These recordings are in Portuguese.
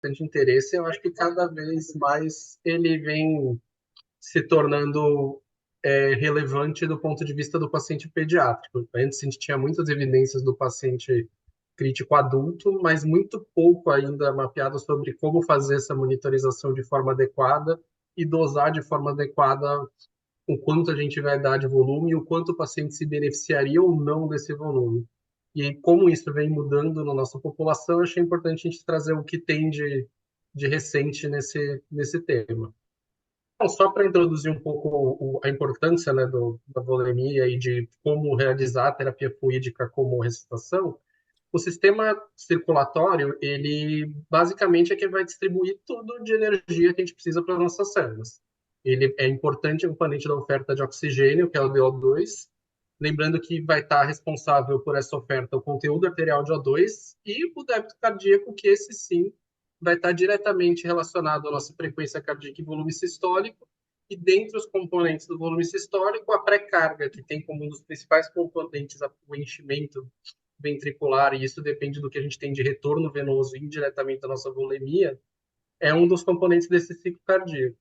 bastante interesse. Eu acho que cada vez mais ele vem se tornando relevante do ponto de vista do paciente pediátrico. Antes a gente tinha muitas evidências do paciente crítico adulto, mas muito pouco ainda mapeado sobre como fazer essa monitorização de forma adequada e dosar de forma adequada o quanto a gente vai dar de volume e o quanto o paciente se beneficiaria ou não desse volume. E como isso vem mudando na nossa população, eu achei importante a gente trazer o que tem de recente nesse tema. Então, só para introduzir um pouco a importância, né, da volemia e de como realizar a terapia fluídica como ressuscitação, o sistema circulatório, ele basicamente é quem vai distribuir tudo de energia que a gente precisa para as nossas células. Ele é importante componente da oferta de oxigênio, que é o DO2, lembrando que vai estar responsável por essa oferta o conteúdo arterial de O2 e o débito cardíaco, que esse sim vai estar diretamente relacionado à nossa frequência cardíaca e volume sistólico, e dentre os componentes do volume sistólico, a pré-carga, que tem como um dos principais componentes o enchimento ventricular, e isso depende do que a gente tem de retorno venoso indiretamente da nossa volemia, é um dos componentes desse ciclo cardíaco.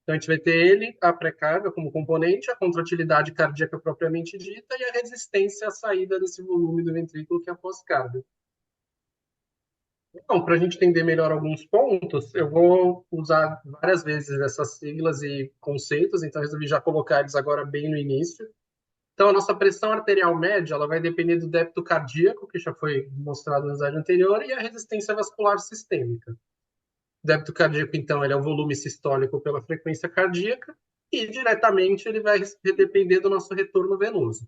Então, a gente vai ter ele, a pré-carga como componente, a contratilidade cardíaca propriamente dita e a resistência à saída desse volume do ventrículo, que é a pós-carga. Então, para a gente entender melhor alguns pontos, eu vou usar várias vezes essas siglas e conceitos, então resolvi já colocar eles agora bem no início. Então, a nossa pressão arterial média ela vai depender do débito cardíaco, que já foi mostrado no slide anterior, e a resistência vascular sistêmica. O débito cardíaco, então, ele é o volume sistólico pela frequência cardíaca, e diretamente ele vai depender do nosso retorno venoso.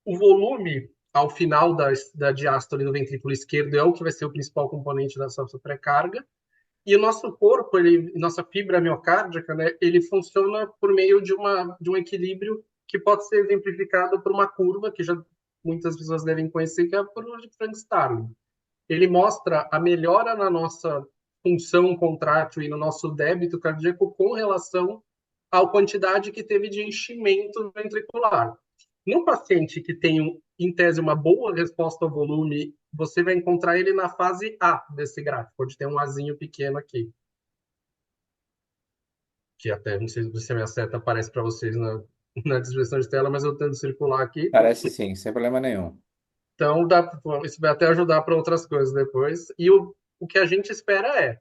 O volume, ao final da diástole do ventrículo esquerdo, é o que vai ser o principal componente da nossa pré-carga, e o nosso corpo, nossa fibra miocárdica, né, ele funciona por meio de um equilíbrio que pode ser exemplificado por uma curva que já muitas pessoas devem conhecer, que é a curva de Frank-Starling. Ele mostra a melhora na nossa função contrátil e no nosso débito cardíaco com relação à quantidade que teve de enchimento ventricular. No paciente que tem, em tese, uma boa resposta ao volume, você vai encontrar ele na fase A desse gráfico, onde tem um Azinho pequeno aqui, que até não sei se a minha seta aparece para vocês na descrição de tela, mas eu tento circular aqui. Parece sim, sem problema nenhum. Então, isso vai até ajudar para outras coisas depois. E o que a gente espera é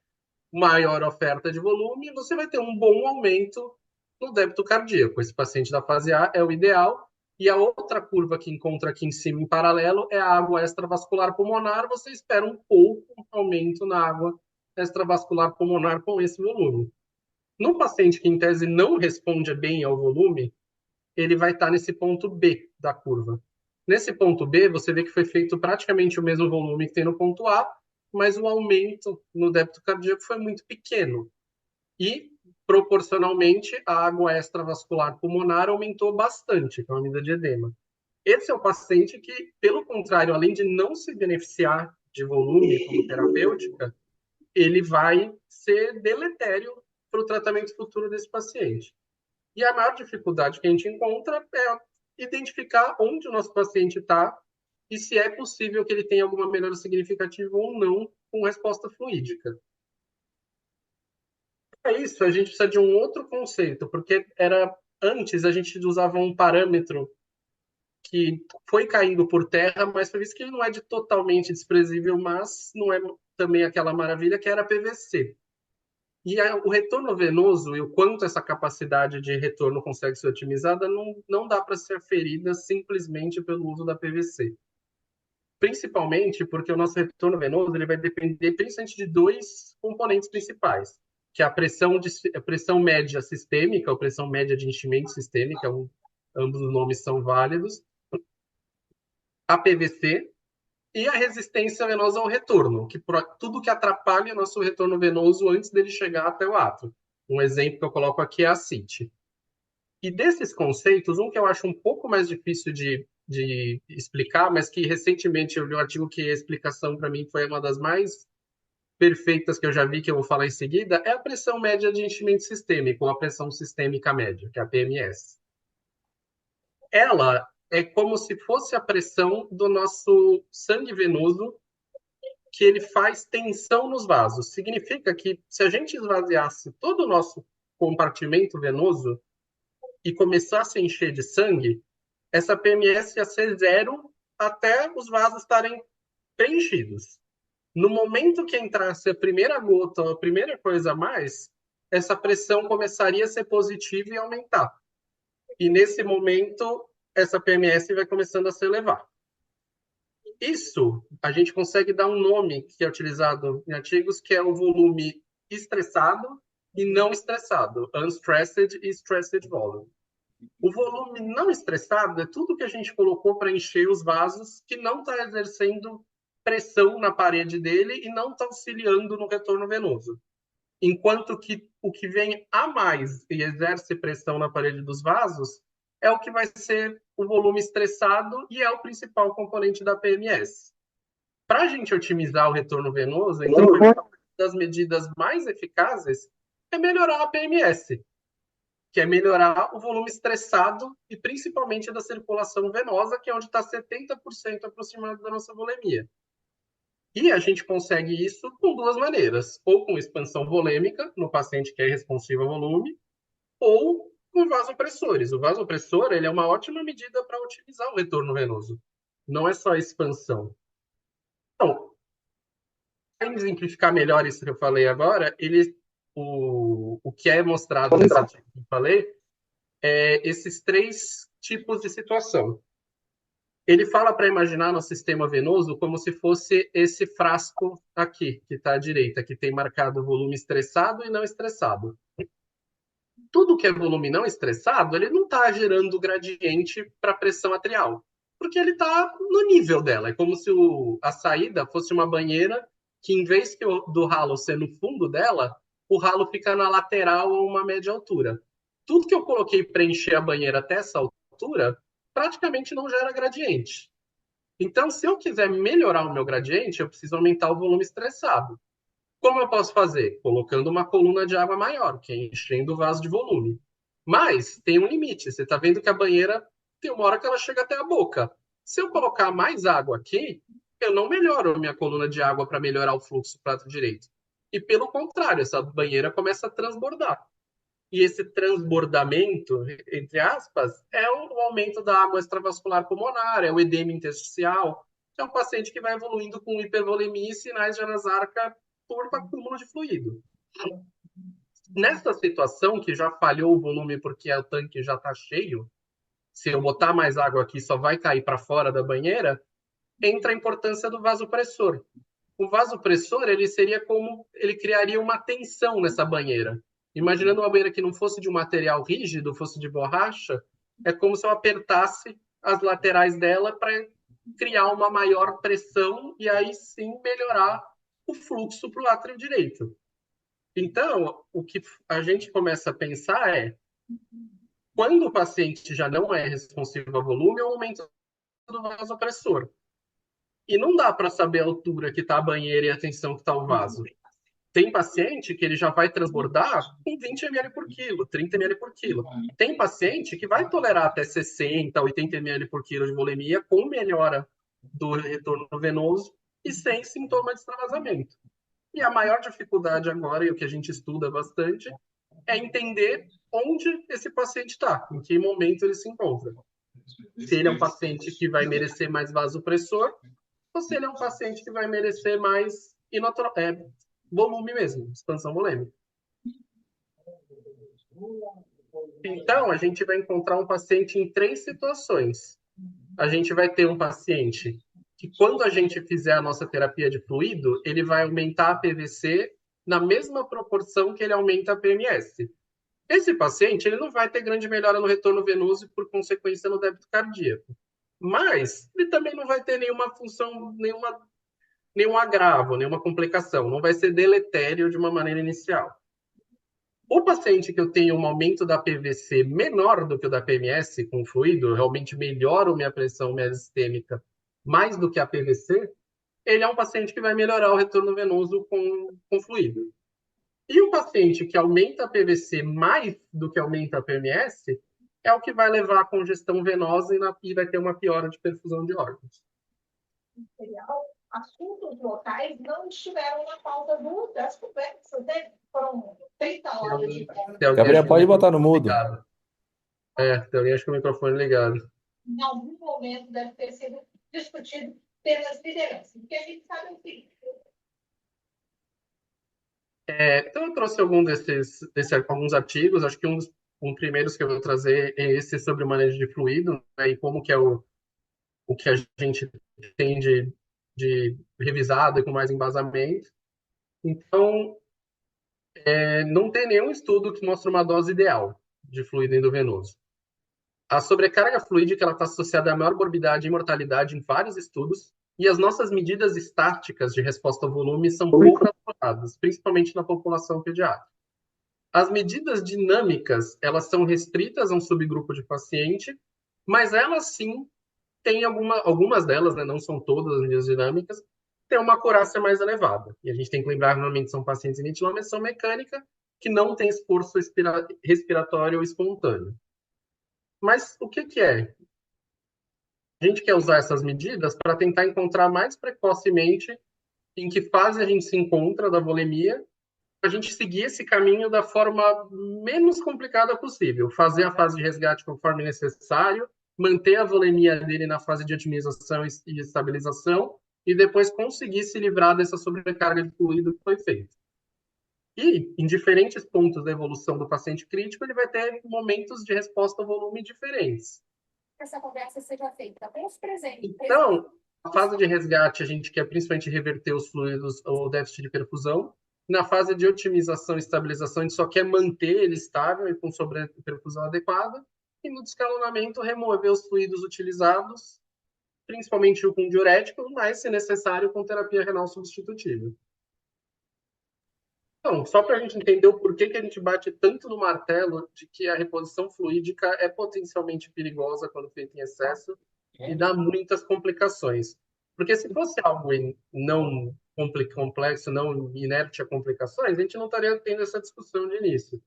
maior oferta de volume, você vai ter um bom aumento no débito cardíaco. Esse paciente da fase A é o ideal. E a outra curva que encontra aqui em cima, em paralelo, é a água extravascular pulmonar. Você espera um pouco aumento na água extravascular pulmonar com esse volume. No paciente que, em tese, não responde bem ao volume, ele vai estar nesse ponto B da curva. Nesse ponto B, você vê que foi feito praticamente o mesmo volume que tem no ponto A, mas o aumento no débito cardíaco foi muito pequeno. E, proporcionalmente, a água extravascular pulmonar aumentou bastante, com a medida de edema. Esse é o paciente que, pelo contrário, além de não se beneficiar de volume como terapêutica, ele vai ser deletério para o tratamento futuro desse paciente. E a maior dificuldade que a gente encontra é identificar onde o nosso paciente está e se é possível que ele tenha alguma melhora significativa ou não com resposta fluídica. Para isso, a gente precisa de um outro conceito, porque era antes a gente usava um parâmetro que foi caindo por terra, mas foi visto que ele não é de totalmente desprezível, mas não é também aquela maravilha que era a PVC. O retorno venoso e o quanto essa capacidade de retorno consegue ser otimizada não dá para ser aferida simplesmente pelo uso da PVC. Principalmente porque o nosso retorno venoso ele vai depender principalmente de dois componentes principais, que é a pressão média sistêmica, ou pressão média de enchimento sistêmica, ambos os nomes são válidos, a PVC e a resistência venosa ao retorno, tudo que atrapalha nosso retorno venoso antes dele chegar até o átrio. Um exemplo que eu coloco aqui é a CIT. E desses conceitos, um que eu acho um pouco mais difícil de explicar, mas que recentemente eu li um artigo que a explicação para mim foi uma das mais perfeitas que eu já vi, que eu vou falar em seguida, é a pressão média de enchimento sistêmico, ou a pressão sistêmica média, que é a PMS. Ela é como se fosse a pressão do nosso sangue venoso que ele faz tensão nos vasos. Significa que se a gente esvaziasse todo o nosso compartimento venoso e começasse a encher de sangue, essa PMS ia ser zero até os vasos estarem preenchidos. No momento que entrasse a primeira gota, a primeira coisa a mais, essa pressão começaria a ser positiva e aumentar. E nesse momento, essa PMS vai começando a se elevar. Isso a gente consegue dar um nome que é utilizado em artigos, que é o volume estressado e não estressado, unstressed e stressed volume. O volume não estressado é tudo que a gente colocou para encher os vasos que não está exercendo pressão na parede dele e não está auxiliando no retorno venoso. Enquanto que o que vem a mais e exerce pressão na parede dos vasos é o que vai ser o volume estressado e é o principal componente da PMS. Para a gente otimizar o retorno venoso, então, uma das medidas mais eficazes é melhorar a PMS, que é melhorar o volume estressado e principalmente da circulação venosa, que é onde está 70% aproximado da nossa volemia. E a gente consegue isso com duas maneiras, ou com expansão volêmica, no paciente que é responsivo ao volume, ou com vasopressores. O vasopressor ele é uma ótima medida para otimizar o retorno venoso. Não é só expansão. Então, para exemplificar melhor isso que eu falei agora, o que é mostrado nesse artigo que eu falei é esses três tipos de situação. Ele fala para imaginar no sistema venoso como se fosse esse frasco aqui, que está à direita, que tem marcado volume estressado e não estressado. Tudo que é volume não estressado, ele não está gerando gradiente para pressão atrial, porque ele está no nível dela. É como se a saída fosse uma banheira que, em vez do ralo ser no fundo dela, o ralo fica na lateral ou uma média altura. Tudo que eu coloquei para encher a banheira até essa altura, praticamente não gera gradiente. Então, se eu quiser melhorar o meu gradiente, eu preciso aumentar o volume estressado. Como eu posso fazer? Colocando uma coluna de água maior, que é enchendo o vaso de volume. Mas tem um limite. Você está vendo que a banheira tem uma hora que ela chega até a boca. Se eu colocar mais água aqui, eu não melhoro a minha coluna de água para melhorar o fluxo para o lado direito. E pelo contrário, essa banheira começa a transbordar. E esse transbordamento, entre aspas, é o aumento da água extravascular pulmonar, é o edema intersticial, que é um paciente que vai evoluindo com hipervolemia e sinais de anasarca por acúmulo de fluido. Nessa situação, que já falhou o volume porque o tanque já está cheio, se eu botar mais água aqui só vai cair para fora da banheira, entra a importância do vasopressor. O vasopressor, ele criaria uma tensão nessa banheira. Imaginando uma banheira que não fosse de um material rígido, fosse de borracha, é como se eu apertasse as laterais dela para criar uma maior pressão e aí sim melhorar o fluxo para o átrio direito. Então, o que a gente começa a pensar é, quando o paciente já não é responsivo a volume, é o aumento do vasopressor. E não dá para saber a altura que está a banheira e a tensão que está o vaso. Tem paciente que ele já vai transbordar com 20 ml por quilo, 30 ml por quilo. Tem paciente que vai tolerar até 60, 80 ml por quilo de volemia com melhora do retorno venoso e sem sintoma de extravasamento. E a maior dificuldade agora, e o que a gente estuda bastante, é entender onde esse paciente está, em que momento ele se encontra. Se ele é um paciente que vai merecer mais vasopressor, ou se ele é um paciente que vai merecer mais volume mesmo, expansão volêmica. Então, a gente vai encontrar um paciente em três situações. A gente vai ter um paciente que, quando a gente fizer a nossa terapia de fluido, ele vai aumentar a PVC na mesma proporção que ele aumenta a PMS. Esse paciente ele não vai ter grande melhora no retorno venoso e, por consequência, no débito cardíaco. Mas ele também não vai ter nenhuma função, nenhum agravo, nenhuma complicação. Não vai ser deletério de uma maneira inicial. O paciente que eu tenho um aumento da PVC menor do que o da PMS com fluido, realmente melhora a minha pressão sistêmica mais do que a PVC, ele é um paciente que vai melhorar o retorno venoso com fluido. E o paciente que aumenta a PVC mais do que aumenta a PMS é o que vai levar à congestão venosa e vai ter uma piora de perfusão de órgãos. assuntos locais não estiveram na pauta das conversas, né? Foram 30 horas de Tem alguém, Gabriel, acho que o pode botar no microfone mudo. ligado. Tem alguém, acho que o microfone ligado. Em algum momento deve ter sido discutido pelas lideranças, porque a gente sabe o seguinte. Então, eu trouxe alguns artigos. Acho que um dos primeiros que eu vou trazer é esse sobre o manejo de fluido, né, e como que é o que a gente tem de revisado e com mais embasamento. Então, não tem nenhum estudo que mostre uma dose ideal de fluido endovenoso. A sobrecarga fluídica está associada a maior morbidade e mortalidade em vários estudos, e as nossas medidas estáticas de resposta ao volume são pouco atualizadas, principalmente na população pediátrica. As medidas dinâmicas, elas são restritas a um subgrupo de paciente, mas elas sim têm algumas delas, né, não são todas as medidas dinâmicas, têm uma acurácia mais elevada. E a gente tem que lembrar, normalmente são pacientes em ventilação mecânica que não têm esforço respiratório espontâneo. Mas o que é? A gente quer usar essas medidas para tentar encontrar mais precocemente em que fase a gente se encontra da volemia, a gente seguir esse caminho da forma menos complicada possível, fazer a fase de resgate conforme necessário, manter a volemia dele na fase de otimização e estabilização, e depois conseguir se livrar dessa sobrecarga de fluido que foi feita. E, em diferentes pontos da evolução do paciente crítico, ele vai ter momentos de resposta ao volume diferentes. Essa conversa seja feita com os presentes. Então, a fase de resgate, a gente quer principalmente reverter os fluidos ou déficit de perfusão. Na fase de otimização e estabilização, a gente só quer manter ele estável e com sobreperfusão adequada. E no descalonamento, remover os fluidos utilizados, principalmente com diurético, mas, se necessário, com terapia renal substitutiva. Então, só para a gente entender o porquê que a gente bate tanto no martelo de que a reposição fluídica é potencialmente perigosa quando feita em excesso e dá muitas complicações. Porque se fosse algo não complexo, não inerte a complicações, a gente não estaria tendo essa discussão de início.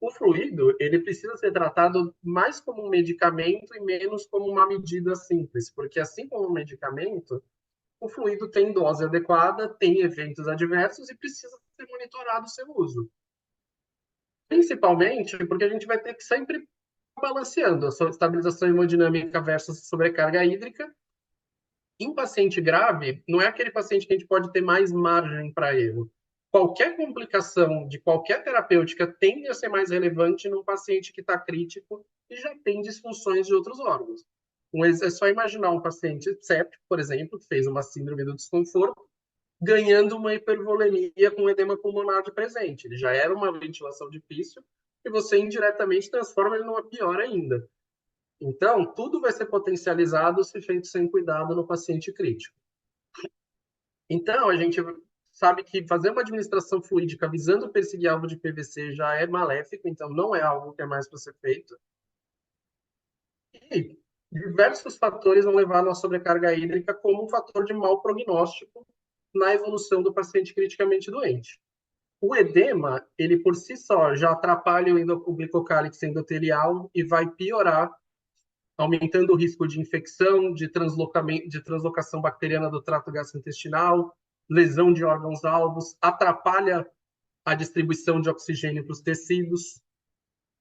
O fluido, ele precisa ser tratado mais como um medicamento e menos como uma medida simples, porque assim como um medicamento, o fluido tem dose adequada, tem eventos adversos e precisa ser monitorado o seu uso. Principalmente porque a gente vai ter que sempre balanceando a sua estabilização hemodinâmica versus sobrecarga hídrica. Em paciente grave, não é aquele paciente que a gente pode ter mais margem para erro. Qualquer complicação de qualquer terapêutica tende a ser mais relevante num paciente que está crítico e já tem disfunções de outros órgãos. É só imaginar um paciente séptico, por exemplo, que fez uma síndrome do desconforto, ganhando uma hipervolemia com edema pulmonar de presente. Ele já era uma ventilação difícil e você indiretamente transforma ele numa pior ainda. Então, tudo vai ser potencializado se feito sem cuidado no paciente crítico. Então, a gente sabe que fazer uma administração fluídica visando perseguir alvo de PVC já é maléfico, então não é algo que é mais para ser feito. E diversos fatores vão levar a nossa sobrecarga hídrica como um fator de mau prognóstico na evolução do paciente criticamente doente. O edema, ele por si só já atrapalha o glicocálix endotelial e vai piorar, aumentando o risco de infecção, de translocação bacteriana do trato gastrointestinal, lesão de órgãos-alvos, atrapalha a distribuição de oxigênio para os tecidos.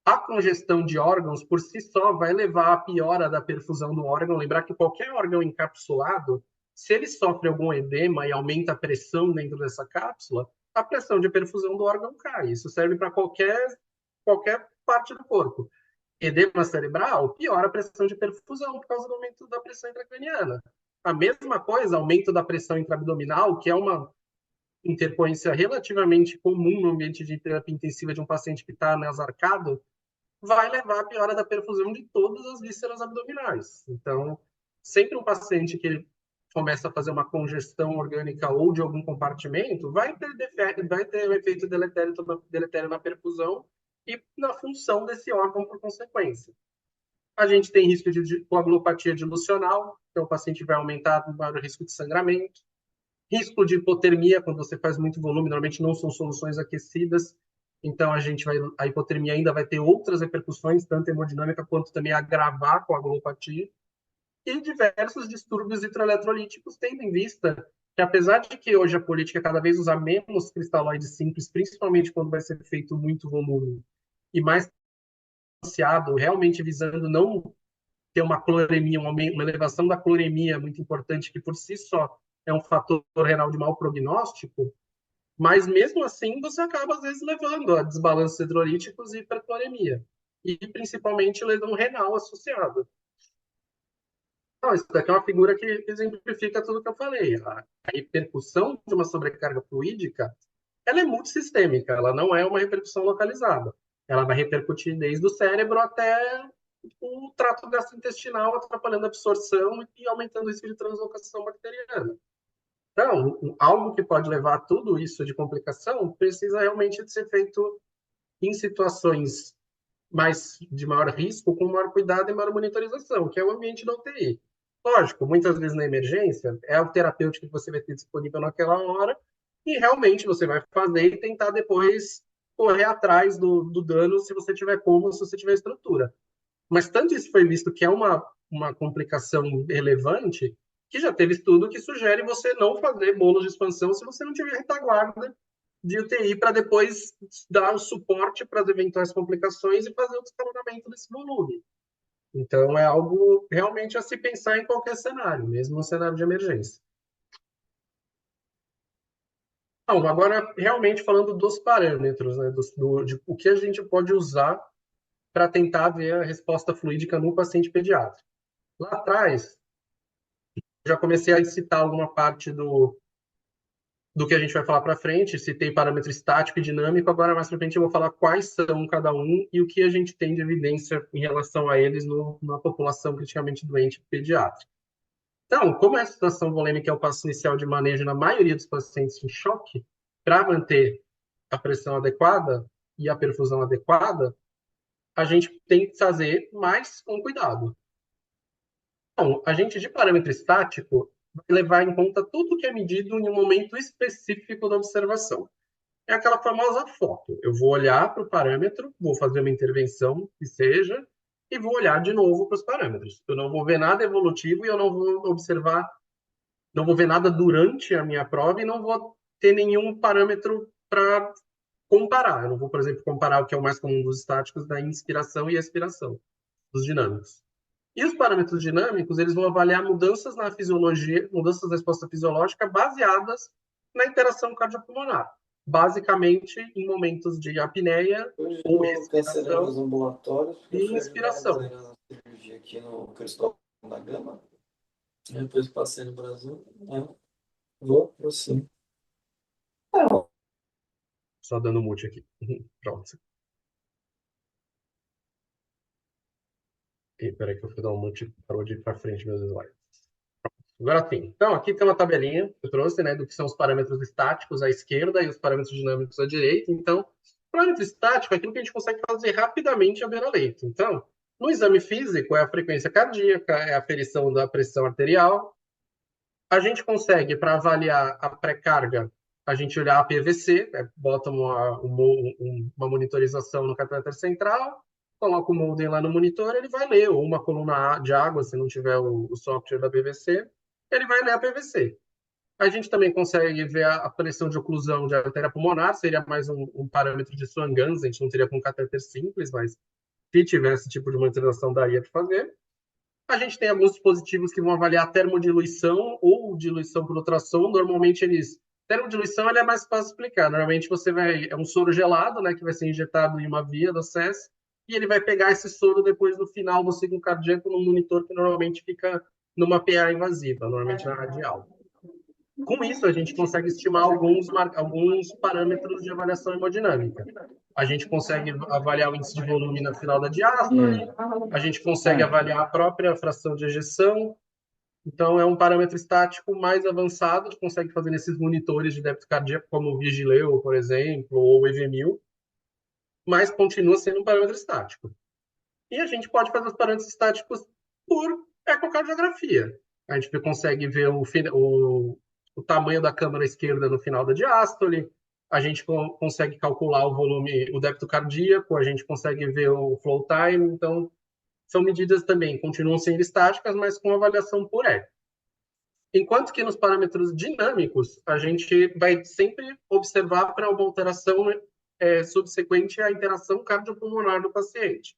A congestão de órgãos, por si só, vai levar à piora da perfusão do órgão. Lembrar que qualquer órgão encapsulado, se ele sofre algum edema e aumenta a pressão dentro dessa cápsula, a pressão de perfusão do órgão cai. Isso serve para qualquer parte do corpo. Edema cerebral piora a pressão de perfusão por causa do aumento da pressão intracraniana. A mesma coisa, aumento da pressão intraabdominal, que é uma intercorrência relativamente comum no ambiente de terapia intensiva de um paciente que está nasarcado, vai levar à piora da perfusão de todas as vísceras abdominais. Então, sempre um paciente que começa a fazer uma congestão orgânica ou de algum compartimento, vai ter um efeito deletério na perfusão e na função desse órgão por consequência. A gente tem risco de coagulopatia dilucional, então o paciente vai aumentar o risco de sangramento. Risco de hipotermia, quando você faz muito volume, normalmente não são soluções aquecidas, então a hipotermia ainda vai ter outras repercussões, tanto hemodinâmica quanto também agravar a coagulopatia. E diversos distúrbios hidroeletrolíticos, tendo em vista que apesar de que hoje a política cada vez usa menos cristalóide simples, principalmente quando vai ser feito muito volume, e mais balanceado, realmente visando não ter uma cloremia, uma elevação da cloremia muito importante, que por si só é um fator renal de mau prognóstico, mas mesmo assim você acaba às vezes levando a desbalanços hidrolíticos e hipercloremia, e principalmente lesão renal associada. Não, isso daqui é uma figura que exemplifica tudo que eu falei. A repercussão de uma sobrecarga fluídica, ela é multissistêmica, ela não é uma repercussão localizada. Ela vai repercutir desde o cérebro até o trato gastrointestinal, atrapalhando a absorção e aumentando o risco de translocação bacteriana. Então, algo que pode levar a tudo isso de complicação precisa realmente de ser feito em situações de maior risco, com maior cuidado e maior monitorização, que é o ambiente da UTI. Lógico, muitas vezes na emergência, é o terapêutico que você vai ter disponível naquela hora, e realmente você vai fazer e tentar depois correr atrás do dano, se você tiver como, se você tiver estrutura. Mas tanto isso foi visto que é uma complicação relevante, que já teve estudo que sugere você não fazer bolos de expansão se você não tiver retaguarda de UTI para depois dar o suporte para as eventuais complicações e fazer o descalonamento desse volume. Então, é algo realmente a se pensar em qualquer cenário, mesmo no cenário de emergência. Não, agora, realmente falando dos parâmetros, né, de o que a gente pode usar para tentar ver a resposta fluídica no paciente pediátrico. Lá atrás, já comecei a citar alguma parte do que a gente vai falar para frente, citei parâmetro estático e dinâmico, agora mais para frente eu vou falar quais são cada um e o que a gente tem de evidência em relação a eles na população criticamente doente pediátrica. Então, como a situação volêmica é o passo inicial de manejo na maioria dos pacientes em choque, para manter a pressão adequada e a perfusão adequada, a gente tem que fazer mais com cuidado. Então, a gente de parâmetro estático vai levar em conta tudo que é medido em um momento específico da observação. É aquela famosa foto. Eu vou olhar para o parâmetro, vou fazer uma intervenção que seja, e vou olhar de novo para os parâmetros. Eu não vou ver nada evolutivo e eu não vou observar, não vou ver nada durante a minha prova e não vou ter nenhum parâmetro para comparar. Eu não vou, por exemplo, comparar o que é o mais comum dos estáticos da inspiração e expiração, dos dinâmicos. E os parâmetros dinâmicos, eles vão avaliar mudanças na fisiologia, mudanças da resposta fisiológica baseadas na interação cardiopulmonar. Basicamente, em momentos de apneia Hoje ou eu cancelei meus respiração ambulatórios porque eu e fui ajudar uma inspiração. galera na cirurgia aqui no Cristóvão da Gama. Depois passei no Brasil. Vou sim. É, Só dando mute aqui. Pronto. Espera aí que eu fui dar um mute, parou de ir para frente meus slides. Agora sim. Então, aqui tem uma tabelinha que eu trouxe, né, do que são os parâmetros estáticos à esquerda e os parâmetros dinâmicos à direita. Então, parâmetro estático é aquilo que a gente consegue fazer rapidamente à beira-leito. Então, no exame físico, é a frequência cardíaca, é a aferição da pressão arterial. A gente consegue, para avaliar a pré-carga, a gente olhar a PVC, bota uma monitorização no catéter central, coloca o modem lá no monitor, ele vai ler, ou uma coluna de água, se não tiver o software da PVC, ele vai ler a PVC. A gente também consegue ver a pressão de oclusão de artéria pulmonar, seria mais um parâmetro de Swan-Ganz, a gente não teria com catéter simples, mas se tivesse esse tipo de monitorização, daria para fazer. A gente tem alguns dispositivos que vão avaliar a termodiluição ou diluição por ultrassom. Normalmente eles. Termodiluição ele é mais fácil de explicar. Normalmente você vai. É um soro gelado, né? Que vai ser injetado em uma via do acesso. E ele vai pegar esse soro depois no final do ciclo cardíaco num monitor que normalmente fica numa PA invasiva, normalmente na radial. Com isso, a gente consegue estimar alguns parâmetros de avaliação hemodinâmica. A gente consegue avaliar o índice de volume na final da diástole, a gente consegue avaliar a própria fração de ejeção. Então, é um parâmetro estático mais avançado, que consegue fazer nesses monitores de débito cardíaco, como o Vigileu, por exemplo, ou o EV1000, mas continua sendo um parâmetro estático. E a gente pode fazer os parâmetros estáticos por ecocardiografia. A gente consegue ver o tamanho da câmara esquerda no final da diástole, a gente consegue calcular o volume, o débito cardíaco, a gente consegue ver o flow time. Então, são medidas também, continuam sendo estáticas, mas com avaliação por eco. Enquanto que nos parâmetros dinâmicos, a gente vai sempre observar para uma alteração subsequente à interação cardiopulmonar do paciente.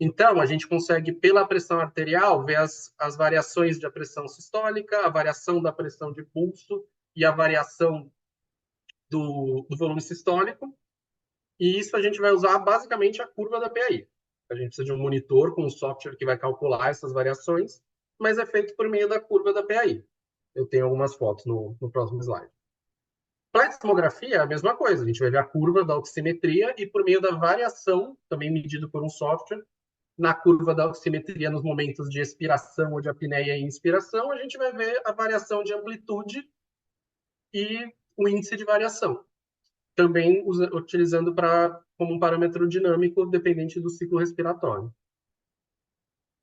Então, a gente consegue, pela pressão arterial, ver as variações da pressão sistólica, a variação da pressão de pulso e a variação do volume sistólico. E isso a gente vai usar basicamente a curva da PAI. A gente precisa de um monitor com um software que vai calcular essas variações, mas é feito por meio da curva da PAI. Eu tenho algumas fotos no próximo slide. Pletismografia é a mesma coisa. A gente vai ver a curva da oximetria e por meio da variação, também medido por um software, na curva da oximetria nos momentos de expiração ou de apneia e inspiração, a gente vai ver a variação de amplitude e o índice de variação. Também utilizando como um parâmetro dinâmico dependente do ciclo respiratório.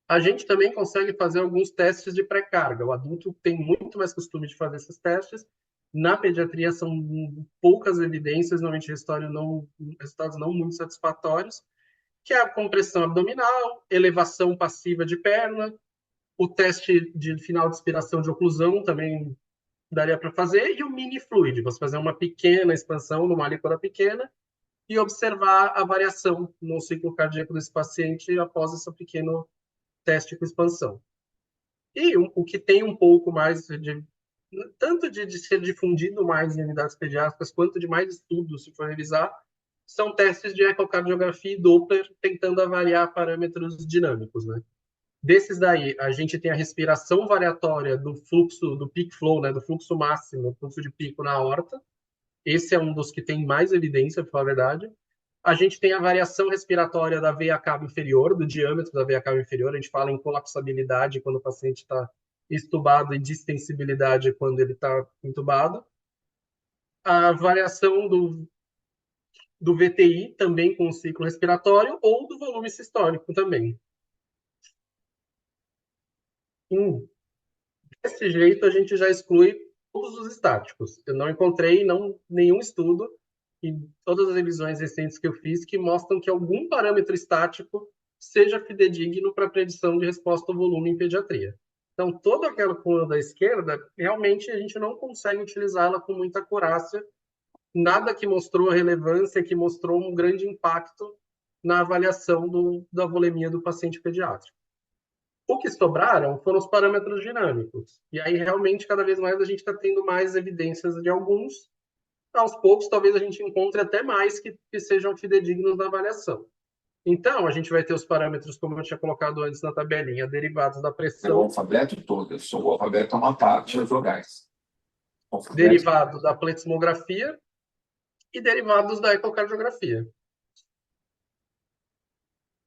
A gente também consegue fazer alguns testes de pré-carga. O adulto tem muito mais costume de fazer esses testes. Na pediatria são poucas evidências, normalmente resultados não muito satisfatórios, que é a compressão abdominal, elevação passiva de perna, o teste de final de expiração de oclusão também daria para fazer, e o mini fluid, você fazer uma pequena expansão numa líquora pequena e observar a variação no ciclo cardíaco desse paciente após esse pequeno teste com expansão. E o que tem um pouco mais tanto de ser difundido mais em unidades pediátricas, quanto de mais estudos, se for revisar, são testes de ecocardiografia e Doppler, tentando avaliar parâmetros dinâmicos, né? Desses daí, a gente tem a respiração variatória do fluxo, do peak flow, né, do fluxo máximo, fluxo de pico na aorta. Esse é um dos que tem mais evidência, para falar a verdade. A gente tem a variação respiratória da veia cava inferior, do diâmetro da veia cava inferior. A gente fala em colapsabilidade quando o paciente está estubado e distensibilidade quando ele está entubado. A variação do VTI, também com o ciclo respiratório, ou do volume sistólico também. Desse jeito, a gente já exclui todos os estáticos. Eu não encontrei nenhum estudo em todas as revisões recentes que eu fiz que mostram que algum parâmetro estático seja fidedigno para predição de resposta ao volume em pediatria. Então, toda aquela coluna da esquerda, realmente a gente não consegue utilizá-la com muita acurácia. Nada que mostrou relevância, que mostrou um grande impacto na avaliação da volemia do paciente pediátrico. O que sobraram foram os parâmetros dinâmicos. E aí, realmente, cada vez mais a gente está tendo mais evidências de alguns. Aos poucos, talvez a gente encontre até mais que sejam fidedignos na avaliação. Então, a gente vai ter os parâmetros, como eu tinha colocado antes na tabelinha, derivados da É o pressão, alfabeto todo, eu sou o alfabeto é uma parte das vogais. derivados da pletismografia e derivados da ecocardiografia.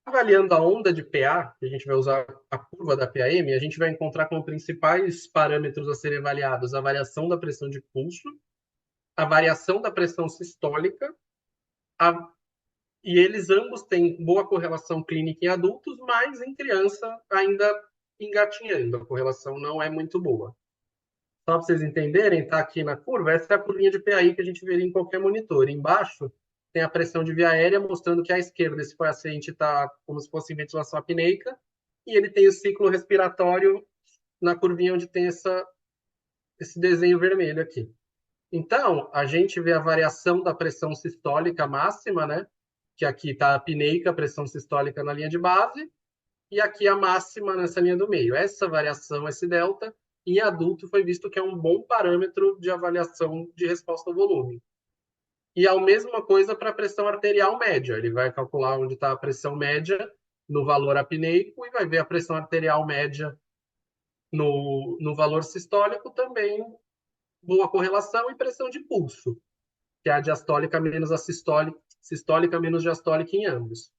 Avaliando a onda de PA, que a gente vai usar a curva da PAM, a gente vai encontrar como principais parâmetros a serem avaliados a variação da pressão de pulso, a variação da pressão sistólica, e eles ambos têm boa correlação clínica em adultos, mas em criança ainda engatinhando, a correlação não é muito boa. Só para vocês entenderem, está aqui na curva, essa é a curvinha de PAI que a gente veria em qualquer monitor. Embaixo tem a pressão de via aérea, mostrando que à esquerda esse paciente está como se fosse em ventilação apneica, e ele tem o ciclo respiratório na curvinha onde tem esse desenho vermelho aqui. Então, a gente vê a variação da pressão sistólica máxima, né? Que aqui está a apneica, a pressão sistólica na linha de base, e aqui a máxima nessa linha do meio. Essa variação, esse delta, em adulto foi visto que é um bom parâmetro de avaliação de resposta ao volume. E a mesma coisa para a pressão arterial média. Ele vai calcular onde está a pressão média no valor apneico e vai ver a pressão arterial média no valor sistólico também, boa correlação, e pressão de pulso, que é a diastólica menos a sistólica menos diastólica em ambos.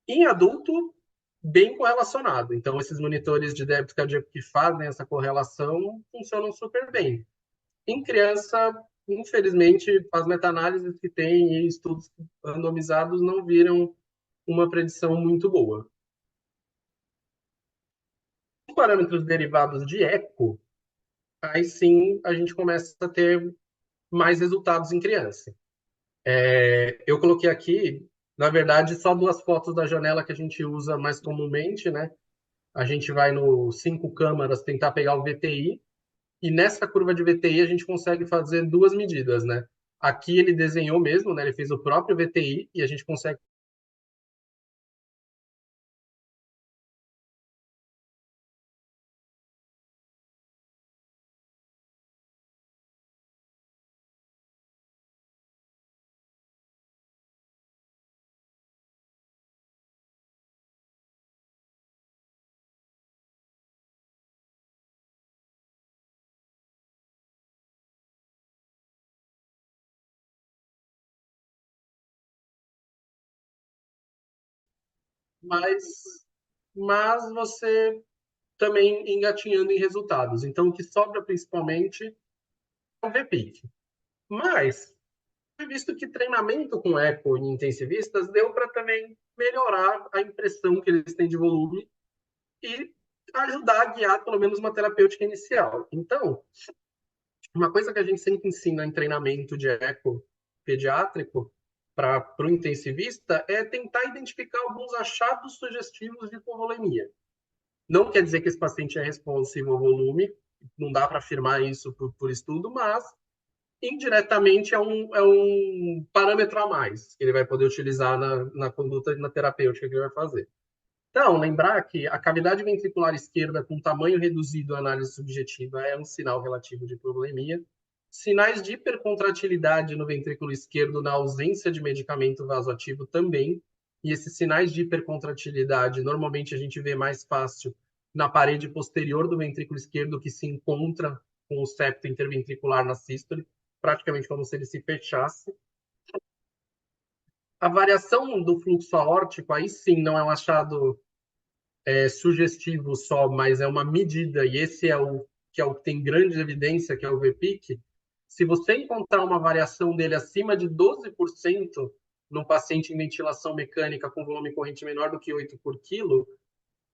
Em adulto, bem correlacionado. Então, esses monitores de débito cardíaco que fazem essa correlação funcionam super bem. Em criança, infelizmente, as meta-análises que tem e estudos randomizados não viram uma predição muito boa. Os parâmetros derivados de eco, aí sim a gente começa a ter mais resultados em criança. Eu coloquei aqui, na verdade, só duas fotos da janela que a gente usa mais comumente, né? a gente vai no 5 câmaras tentar pegar o VTI, e nessa curva de VTI a gente consegue fazer duas medidas, né? Aqui ele desenhou mesmo, né? Ele fez o próprio VTI e a gente consegue. Mas, mas você também engatinhando em resultados. Então, o que sobra principalmente é o VPIC. Mas, visto que treinamento com eco em intensivistas deu para também melhorar a impressão que eles têm de volume e ajudar a guiar pelo menos uma terapêutica inicial. Então, uma coisa que a gente sempre ensina em treinamento de eco pediátrico para o intensivista é tentar identificar alguns achados sugestivos de hipovolemia. Não quer dizer que esse paciente é responsivo ao volume, não dá para afirmar isso por estudo, mas indiretamente é um parâmetro a mais que ele vai poder utilizar na conduta, na terapêutica que ele vai fazer. Então, lembrar que a cavidade ventricular esquerda com tamanho reduzido à análise subjetiva é um sinal relativo de hipovolemia. Sinais de hipercontratilidade no ventrículo esquerdo na ausência de medicamento vasoativo também. E esses sinais de hipercontratilidade, normalmente a gente vê mais fácil na parede posterior do ventrículo esquerdo, que se encontra com o septo interventricular na sístole, praticamente como se ele se fechasse. A variação do fluxo aórtico, aí sim, não é um achado sugestivo só, mas é uma medida, e esse é o que tem grande evidência, que é o VPIC. Se você encontrar uma variação dele acima de 12% num paciente em ventilação mecânica com volume corrente menor do que 8 por quilo,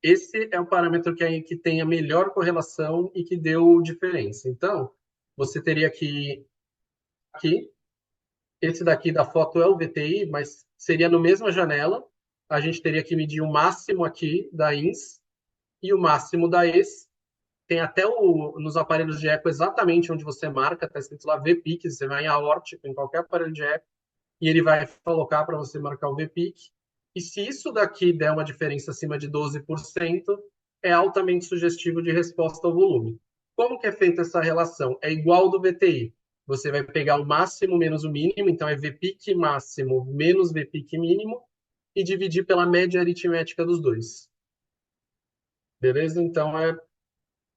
esse é o parâmetro que tem a melhor correlação e que deu diferença. Então, você teria que aqui, esse daqui da foto é o VTI, mas seria no mesma janela, a gente teria que medir o máximo aqui da INS e o máximo da ES. Tem até nos aparelhos de eco exatamente onde você marca, está escrito lá VPIC, você vai em aórtico, em qualquer aparelho de eco, e ele vai colocar para você marcar o VPIC. E se isso daqui der uma diferença acima de 12%, é altamente sugestivo de resposta ao volume. Como que é feita essa relação? É igual do VTI. Você vai pegar o máximo menos o mínimo, então é VPIC máximo menos VPIC mínimo, e dividir pela média aritmética dos dois. Beleza? Então é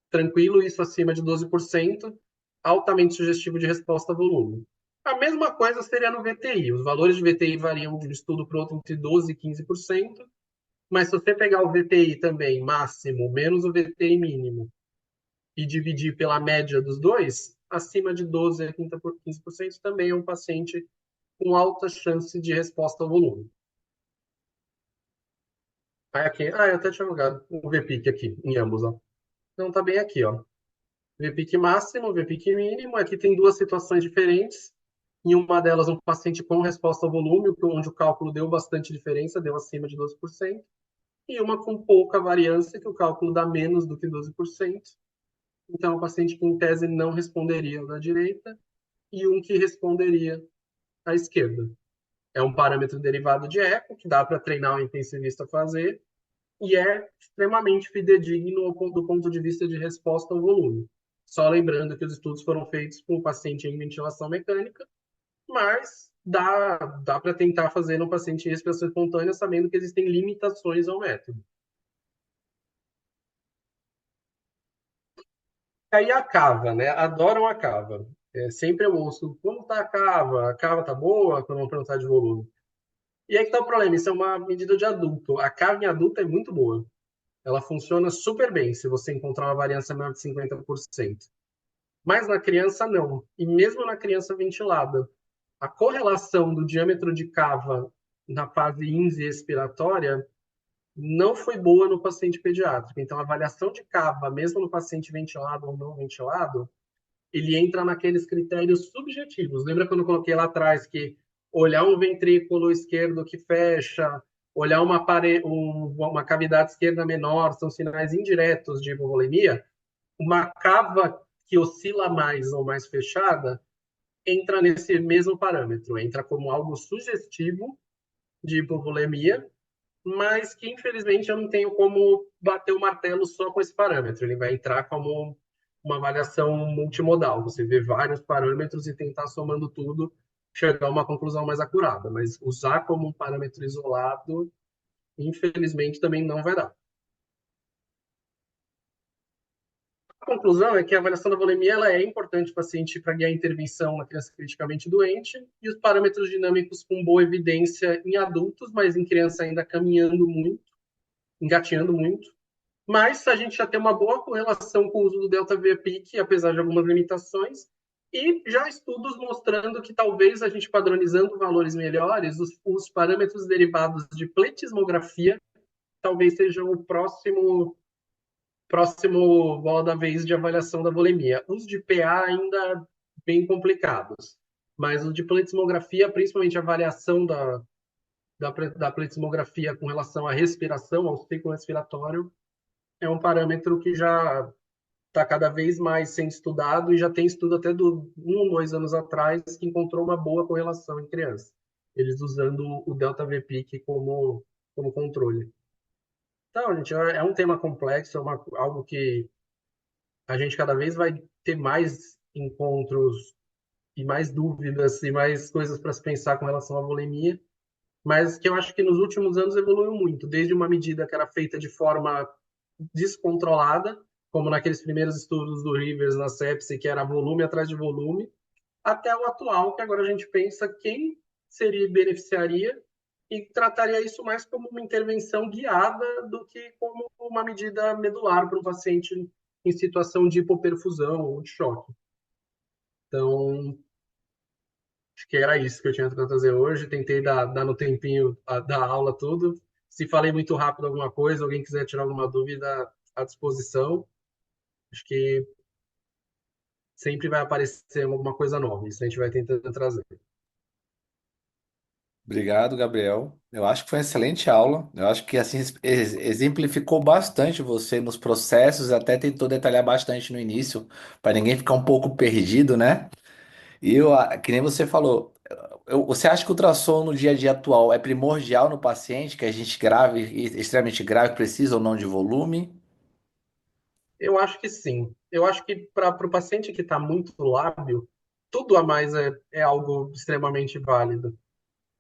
tranquilo, isso acima de 12%, altamente sugestivo de resposta a volume. A mesma coisa seria no VTI. Os valores de VTI variam de um estudo para outro entre 12% e 15%, mas se você pegar o VTI também máximo menos o VTI mínimo e dividir pela média dos dois, acima de 12% a 15% também é um paciente com alta chance de resposta ao volume. Aí aqui, eu até tinha jogado o VPIC aqui, em ambos, ó. Então tá bem aqui, ó. VPIC máximo, VPIC mínimo. Aqui tem duas situações diferentes. Em uma delas, um paciente com resposta ao volume, onde o cálculo deu bastante diferença, deu acima de 12%. E uma com pouca variância, que o cálculo dá menos do que 12%. Então, o paciente que, em tese, não responderia ao da direita e um que responderia à esquerda. É um parâmetro derivado de eco, que dá para treinar o intensivista a fazer, e é extremamente fidedigno do ponto de vista de resposta ao volume. Só lembrando que os estudos foram feitos com o paciente em ventilação mecânica, mas dá para tentar fazer no paciente em respiração espontânea, sabendo que existem limitações ao método. Aí a cava, né? Adoram a cava. Sempre eu ouço, como tá a cava? A cava tá boa? Quando vão perguntar de volume. E aí que tá o problema, isso é uma medida de adulto. A cava em adulto é muito boa. Ela funciona super bem se você encontrar uma variância maior de 50%. Mas na criança, não. E mesmo na criança ventilada, a correlação do diâmetro de cava na fase INSE expiratória não foi boa no paciente pediátrico. Então, a avaliação de cava, mesmo no paciente ventilado ou não ventilado, ele entra naqueles critérios subjetivos. Lembra quando eu coloquei lá atrás que olhar um ventrículo esquerdo que fecha, olhar uma cavidade esquerda menor, são sinais indiretos de hipovolemia, uma cava que oscila mais ou mais fechada entra nesse mesmo parâmetro, entra como algo sugestivo de hipovolemia, mas que infelizmente eu não tenho como bater o martelo só com esse parâmetro. Ele vai entrar como uma avaliação multimodal. Você vê vários parâmetros e tentar somando tudo chegar a uma conclusão mais acurada. Mas usar como um parâmetro isolado, infelizmente, também não vai dar. A conclusão é que a avaliação da volemia ela é importante para o paciente para guiar a intervenção na criança criticamente doente e os parâmetros dinâmicos com boa evidência em adultos, mas em criança ainda caminhando muito, engatinhando muito. Mas a gente já tem uma boa correlação com o uso do delta-VPIC, apesar de algumas limitações, e já estudos mostrando que talvez a gente padronizando valores melhores, os parâmetros derivados de pletismografia talvez sejam o próximo bola da vez de avaliação da volemia. Os de PA ainda bem complicados, mas os de pletismografia, principalmente a avaliação da pletismografia com relação à respiração, ao ciclo respiratório, é um parâmetro que já está cada vez mais sendo estudado e já tem estudo até do 1 ou 2 anos atrás que encontrou uma boa correlação em crianças, eles usando o delta-VPIC como controle. Então, gente, é um tema complexo, algo que a gente cada vez vai ter mais encontros e mais dúvidas e mais coisas para se pensar com relação à volemia, mas que eu acho que nos últimos anos evoluiu muito, desde uma medida que era feita de forma descontrolada, como naqueles primeiros estudos do Rivers na sepse, que era volume atrás de volume, até o atual, que agora a gente pensa quem beneficiaria e trataria isso mais como uma intervenção guiada do que como uma medida medular para um paciente em situação de hipoperfusão ou de choque. Então, acho que era isso que eu tinha para trazer hoje. Tentei dar no tempinho da aula tudo. Se falei muito rápido alguma coisa, alguém quiser tirar alguma dúvida, à disposição. Acho que sempre vai aparecer alguma coisa nova. Isso a gente vai tentando trazer. Obrigado, Gabriel. Eu acho que foi uma excelente aula. Eu acho que assim exemplificou bastante você nos processos, até tentou detalhar bastante no início, para ninguém ficar um pouco perdido, né? E que nem você falou, você acha que o ultrassom no dia a dia atual é primordial no paciente, que a gente grave, extremamente grave, precisa ou não de volume? Eu acho que sim. Eu acho que para o paciente que está muito lábio, tudo a mais é algo extremamente válido.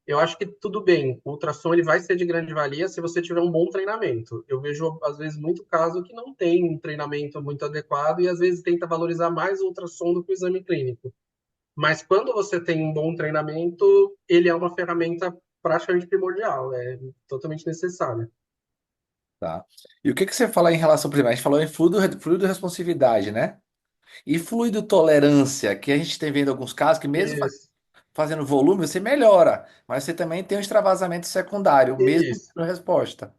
Eu acho que tudo bem, o ultrassom ele vai ser de grande valia se você tiver um bom treinamento. Eu vejo, às vezes, muito caso que não tem um treinamento muito adequado e, às vezes, tenta valorizar mais o ultrassom do que o exame clínico. Mas quando você tem um bom treinamento, ele é uma ferramenta praticamente primordial, é totalmente necessária. Tá. E o que que você fala em relação, por exemplo, a gente falou em fluido responsividade, né? E fluido tolerância, que a gente tem vendo alguns casos que mesmo Isso, fazendo volume, você melhora, mas você também tem um extravasamento secundário, mesmo isso. tendo resposta.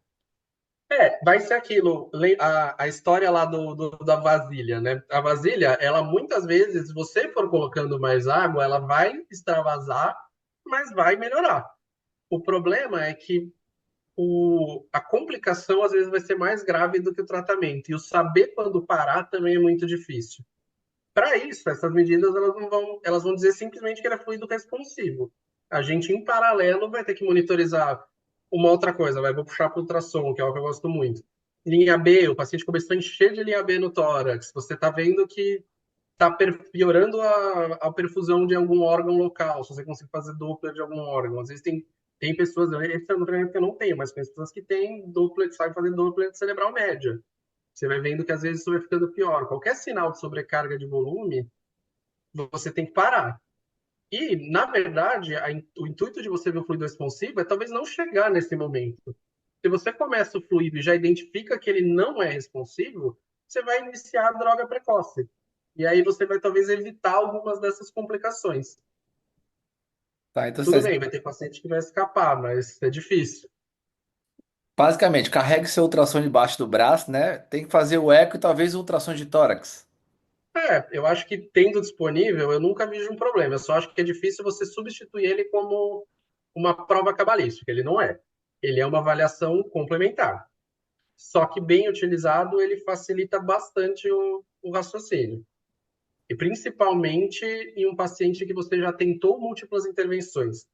Vai ser aquilo, a história lá da vasilha, né? A vasilha, ela muitas vezes, se você for colocando mais água, ela vai extravasar, mas vai melhorar. O problema é que a complicação às vezes vai ser mais grave do que o tratamento. E o saber quando parar também é muito difícil. Para isso, essas medidas elas vão dizer simplesmente que ele é fluido responsivo. A gente, em paralelo, vai ter que monitorizar uma outra coisa. Vou puxar para o ultrassom, que é algo que eu gosto muito. Linha B, o paciente começou a encher de linha B no tórax. Você está vendo que está piorando a perfusão de algum órgão local, se você conseguir fazer Doppler de algum órgão. Às vezes tem pessoas, esse é um treinamento que eu não tenho, mas tem pessoas que têm Doppler, sabem fazer Doppler cerebral média. Você vai vendo que às vezes isso vai ficando pior. Qualquer sinal de sobrecarga de volume, você tem que parar. E, na verdade, o intuito de você ver o fluido responsivo é talvez não chegar nesse momento. Se você começa o fluido e já identifica que ele não é responsivo, você vai iniciar a droga precoce. E aí você vai talvez evitar algumas dessas complicações. Tá? Então, Tudo bem, vai ter paciente que vai escapar, mas é difícil. basicamente, carregue seu ultrassom debaixo do braço, né? Tem que fazer o eco e talvez o ultrassom de tórax. Eu acho que tendo disponível, eu nunca vejo um problema. Eu só acho que é difícil você substituir ele como uma prova cabalística. Ele não é. Ele é uma avaliação complementar. Só que bem utilizado, ele facilita bastante o raciocínio. E principalmente em um paciente que você já tentou múltiplas intervenções.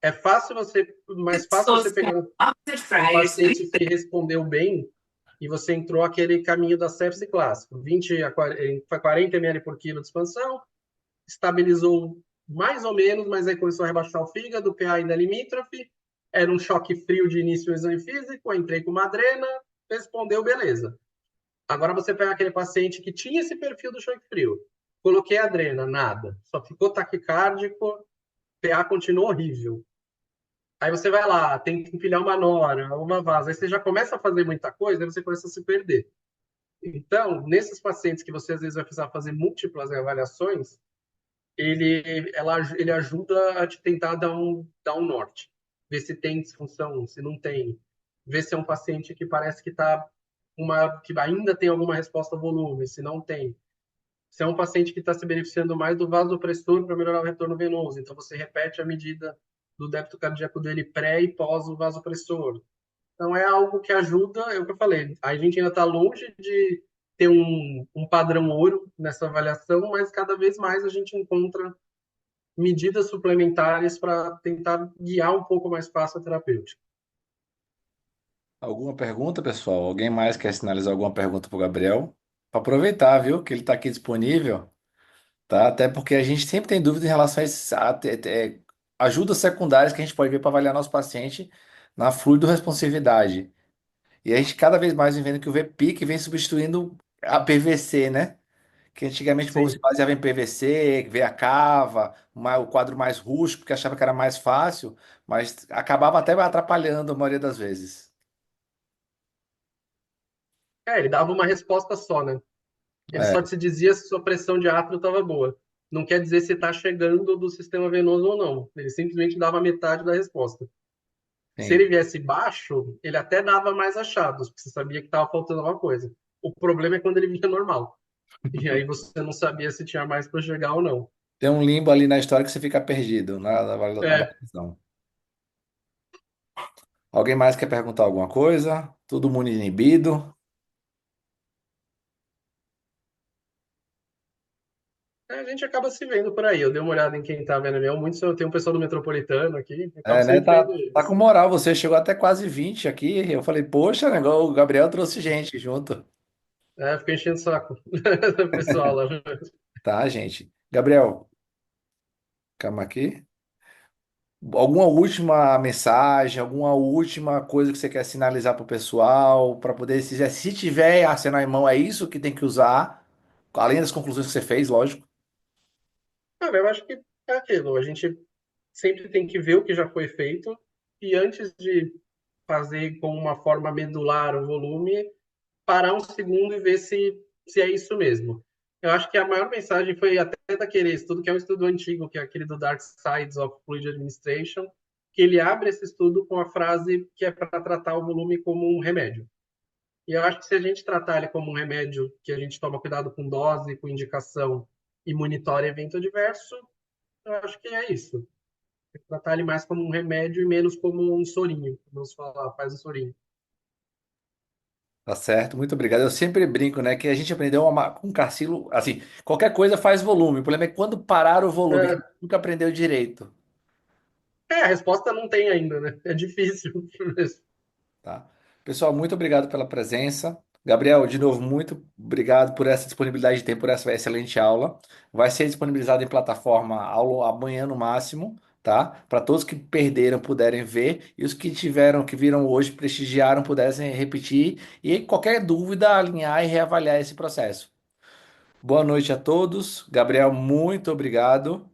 É fácil você, mais fácil você pegar um paciente que respondeu bem e você entrou aquele caminho da sepse clássico, 20 a 40 ml por quilo de expansão, estabilizou mais ou menos, mas aí começou a rebaixar o fígado, o pH ainda é limítrofe, era um choque frio de início do exame físico, entrei com uma adrena, respondeu beleza. Agora você pega aquele paciente que tinha esse perfil do choque frio, coloquei adrena, nada, só ficou taquicárdico, pH continuou horrível. Aí você vai lá, tem que empilhar uma nora, uma vasa, aí você já começa a fazer muita coisa, aí você começa a se perder. Então, nesses pacientes que você às vezes vai precisar fazer múltiplas avaliações, ele ajuda a te tentar dar um norte. Ver se tem disfunção, se não tem. Ver se é um paciente que parece que ainda tem alguma resposta ao volume, se não tem. Se é um paciente que está se beneficiando mais do vasopressor para melhorar o retorno venoso, então você repete a medida do débito cardíaco dele pré e pós o vasopressor. Então é algo que ajuda, é o que eu falei. A gente ainda está longe de ter um padrão ouro nessa avaliação, mas cada vez mais a gente encontra medidas suplementares para tentar guiar um pouco mais fácil a terapêutica. Alguma pergunta, pessoal? Alguém mais quer sinalizar alguma pergunta para o Gabriel? Para aproveitar, viu, que ele está aqui disponível, tá? Até porque a gente sempre tem dúvida em relação a, ajudas secundárias que a gente pode ver para avaliar nosso paciente na fluido-responsividade. E a gente cada vez mais vem vendo que o VPIC vem substituindo a PVC, né? Que antigamente o povo se Sim. baseava em PVC, veia cava, o quadro mais rústico, porque achava que era mais fácil, mas acabava até atrapalhando a maioria das vezes. Ele dava uma resposta só, né? Ele É, só te dizia se sua pressão de átrio estava boa. Não quer dizer se está chegando do sistema venoso ou não. Ele simplesmente dava metade da resposta. Se sim. ele viesse baixo, ele até dava mais achados, porque você sabia que estava faltando alguma coisa. O problema é quando ele vinha normal. E aí você não sabia se tinha mais para chegar ou não. Tem um limbo ali na história que você fica perdido na É, avaliação. Alguém mais quer perguntar alguma coisa? Todo mundo inibido? a gente acaba se vendo por aí. Eu dei uma olhada em quem está vendo meu. Muitos eu tenho um pessoal do metropolitano aqui. Eu acabo É, né? sempre vendo Tá com eles. moral. Você chegou até quase 20 aqui. Eu falei, poxa, né, o Gabriel trouxe gente junto. Fiquei enchendo o saco do pessoal lá. Tá, gente. Gabriel, calma aqui. Alguma última mensagem, alguma última coisa que você quer sinalizar para o pessoal, para poder, se tiver arsenal em mão, é isso que tem que usar, além das conclusões que você fez, lógico. Eu acho que é aquilo. A gente sempre tem que ver o que já foi feito e antes de fazer com uma forma medular o volume, parar um segundo e ver se é isso mesmo. Eu acho que a maior mensagem foi até daquele estudo, que é um estudo antigo, que é aquele do Dark Sides of Fluid Administration, que ele abre esse estudo com a frase que é para tratar o volume como um remédio. E eu acho que se a gente tratar ele como um remédio, que a gente toma cuidado com dose, com indicação e monitora evento adverso, eu acho que é isso. É tratar ele mais como um remédio e menos como um sorinho. Vamos falar, faz um sorinho. Tá certo, muito obrigado. Eu sempre brinco, né, que a gente aprendeu com Carcilo, assim, qualquer coisa faz volume. O problema é quando parar o volume, que a gente nunca aprendeu direito, A resposta não tem ainda, né? É difícil. tá? Pessoal, muito obrigado pela presença. Gabriel, de novo, muito obrigado por essa disponibilidade de tempo, por essa excelente aula. Vai ser disponibilizado em plataforma aula amanhã no máximo, tá? Para todos que perderam puderem ver e os que tiveram, que viram hoje, prestigiaram, pudessem repetir e qualquer dúvida alinhar e reavaliar esse processo. Boa noite a todos. Gabriel, muito obrigado.